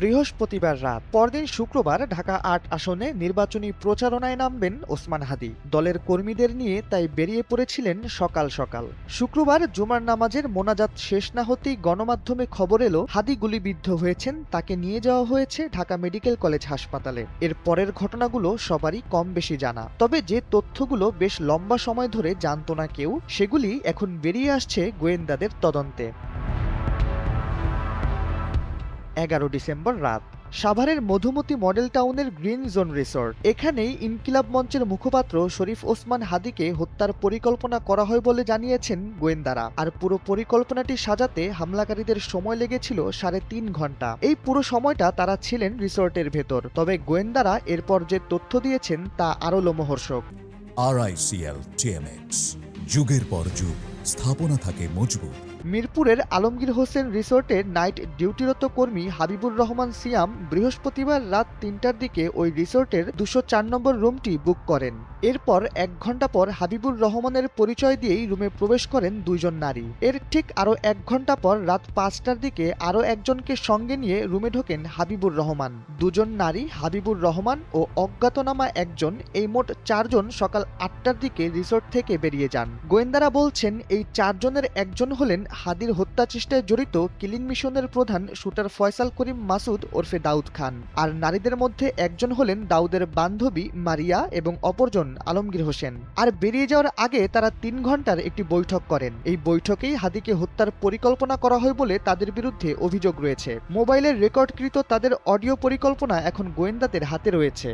বৃহস্পতিবার রাত। পরদিন শুক্রবার ঢাকা ৮ আসনে নির্বাচনী প্রচারণায় নামবেন ওসমান হাদি। দলের কর্মীদের নিয়ে তাই বেরিয়ে পড়েছিলেন সকাল সকাল। শুক্রবার জুমার নামাজের মোনাজাত শেষ না হতেই গণমাধ্যমে খবর এলো হাদি গুলিবিদ্ধ হয়েছেন, তাকে নিয়ে যাওয়া হয়েছে ঢাকা মেডিকেল কলেজ হাসপাতালে। এর পরের ঘটনাগুলো সবারই কম বেশি জানা, তবে যে তথ্যগুলো বেশ লম্বা সময় ধরে জানতো না কেউ, সেগুলি এখন বেরিয়ে আসছে গোয়েন্দাদের তদন্তে। ১১ ডিসেম্বর রাত। সাভারের মধুমতি মডেল টাউনের গ্রিন জোন রিসোর্ট, এখানেই ইনকিলাব মঞ্চের মুখপাত্র শরীফ ওসমান হাদিকে হত্যার পরিকল্পনা করা হয় বলে জানিয়েছেন গোয়েন্দারা। আর পুরো পরিকল্পনাটি সাজাতে হামলাকারীদের সময় লেগেছিল ৩.৫ ঘন্টা। এই পুরো সময়টা তারা ছিলেন রিসোর্টের ভেতর। তবে গোয়েন্দারা এরপর যে তথ্য দিয়েছেন তা আরও লোমহর্ষক। RICL TMX, যুগের পর যুগ স্থাপনা থাকে মজবুত। মিরপুরের আলমগীর হোসেন রিসোর্টের নাইট ডিউটিরত কর্মী হাবিবুর রহমান সিয়াম বৃহস্পতিবার রাত ৩টার দিকে ওই রিসোর্টের ২০৪ নম্বর রুমটি বুক করেন। এরপর ১ ঘন্টা পর হাবিবুর রহমানের পরিচয় দিয়েই রুমে প্রবেশ করেন দুইজন নারী। এর ঠিক আরও ১ ঘন্টা পর রাত ৫টার দিকে আরও একজনকে সঙ্গে নিয়ে রুমে ঢোকেন হাবিবুর রহমান। দুজন নারী, হাবিবুর রহমান ও অজ্ঞাতনামা একজন, এই মোট ৪ জন সকাল ৮টার দিকে রিসোর্ট থেকে বেরিয়ে যান। গোয়েন্দারা বলছেন এই ৪ জনের একজন হলেন হাদির হত্যা চেষ্টায় জড়িত কিলিং মিশনের প্রধান শুটার ফয়সাল করিম মাসুদ ওরফে দাউদ খান। আর নারীদের মধ্যে একজন হলেন দাউদের বান্ধবী মারিয়া এবং অপরজন আলমগীর হোসেন। আর বেরিয়ে যাওয়ার আগে তারা ৩ ঘন্টার একটি বৈঠক করেন। এই বৈঠকেই হাদিকে হত্যার পরিকল্পনা করা হয় বলে তাদের বিরুদ্ধে অভিযোগ রয়েছে। মোবাইলের রেকর্ডকৃত তাদের অডিও পরিকল্পনা এখন গোয়েন্দাদের হাতে রয়েছে।